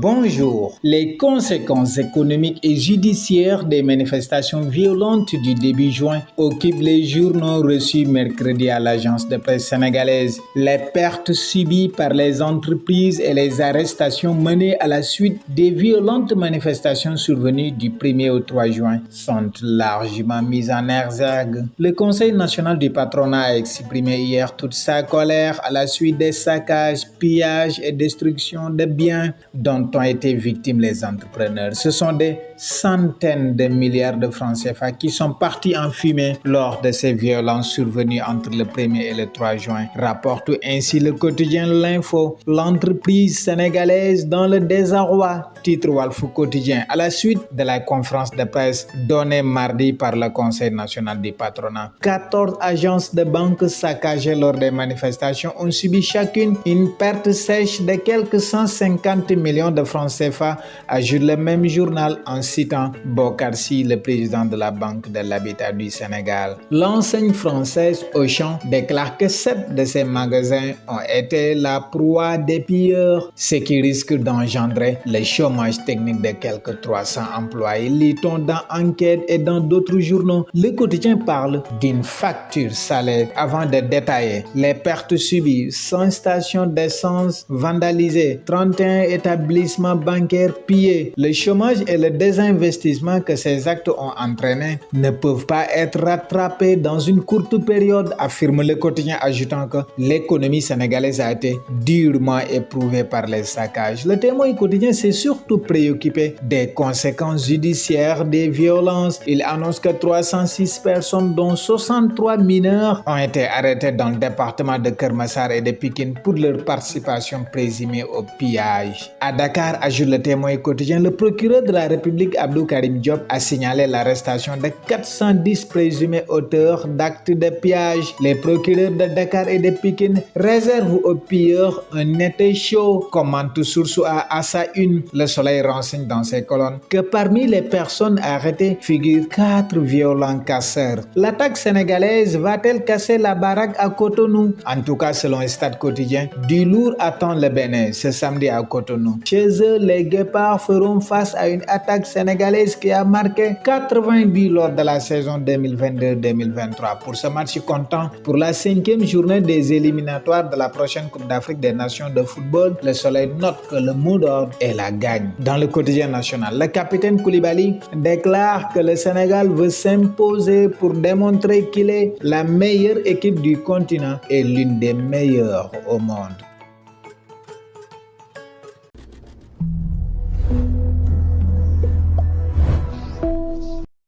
Bonjour. Les conséquences économiques et judiciaires des manifestations violentes du début juin occupent les journaux reçus mercredi à l'agence de presse sénégalaise. Les pertes subies par les entreprises et les arrestations menées à la suite des violentes manifestations survenues du 1er au 3 juin sont largement mises en exergue. Le Conseil national du patronat a exprimé hier toute sa colère à la suite des saccages, pillages et destructions de biens dont ont été victimes les entrepreneurs. Ce sont des centaines de milliards de francs CFA qui sont partis en fumée lors de ces violences survenues entre le 1er et le 3 juin, rapporte ainsi le quotidien L'Info. L'entreprise sénégalaise dans le désarroi, titre Walf Quotidien, à la suite de la conférence de presse donnée mardi par le Conseil national du patronat. 14 agences de banque saccagées lors des manifestations ont subi chacune une perte sèche de quelques 150 millions de francs CFA, ajoute le même journal en citant Bocar Sy, le président de la Banque de l'Habitat du Sénégal. L'enseigne française Auchan déclare que 7 de ses magasins ont été la proie des pilleurs, ce qui risque d'engendrer le chômage technique de quelques 300 employés, lit-on dans Enquête et dans d'autres journaux. Le quotidien parle d'une facture salée avant de détailler les pertes subies: 100 stations d'essence vandalisées, 31 établissements bancaires pillés. Le chômage et le désinvestissement que ces actes ont entraîné ne peuvent pas être rattrapés dans une courte période, affirme le quotidien, ajoutant que l'économie sénégalaise a été durement éprouvée par les saccages. Le Témoin quotidien s'est surtout préoccupé des conséquences judiciaires des violences. Il annonce que 306 personnes, dont 63 mineurs, ont été arrêtées dans le département de Keur Massar et de Pikine pour leur participation présumée au pillage. À Dakar, ajoute le Témoin quotidien, le procureur de la République Abdou Karim Diop a signalé l'arrestation de 410 présumés auteurs d'actes de pillage. Les procureurs de Dakar et de Pikine réservent aux pilleurs un été chaud, commente Source A à sa une. Le Soleil renseigne dans ses colonnes que parmi les personnes arrêtées figurent 4 violents casseurs. L'attaque sénégalaise va-t-elle casser la baraque à Cotonou? En tout cas, selon Stade quotidien, du lourd attend le Bénin ce samedi à Cotonou. Chez eux, les Guépards feront face à une attaque sénégalaise qui a marqué 80 buts lors de la saison 2022-2023. Pour ce match comptant pour la 5e journée des éliminatoires de la prochaine Coupe d'Afrique des Nations de football, le Soleil note que le mot d'ordre est la gagne. Dans le quotidien national, le capitaine Koulibaly déclare que le Sénégal veut s'imposer pour démontrer qu'il est la meilleure équipe du continent et l'une des meilleures au monde.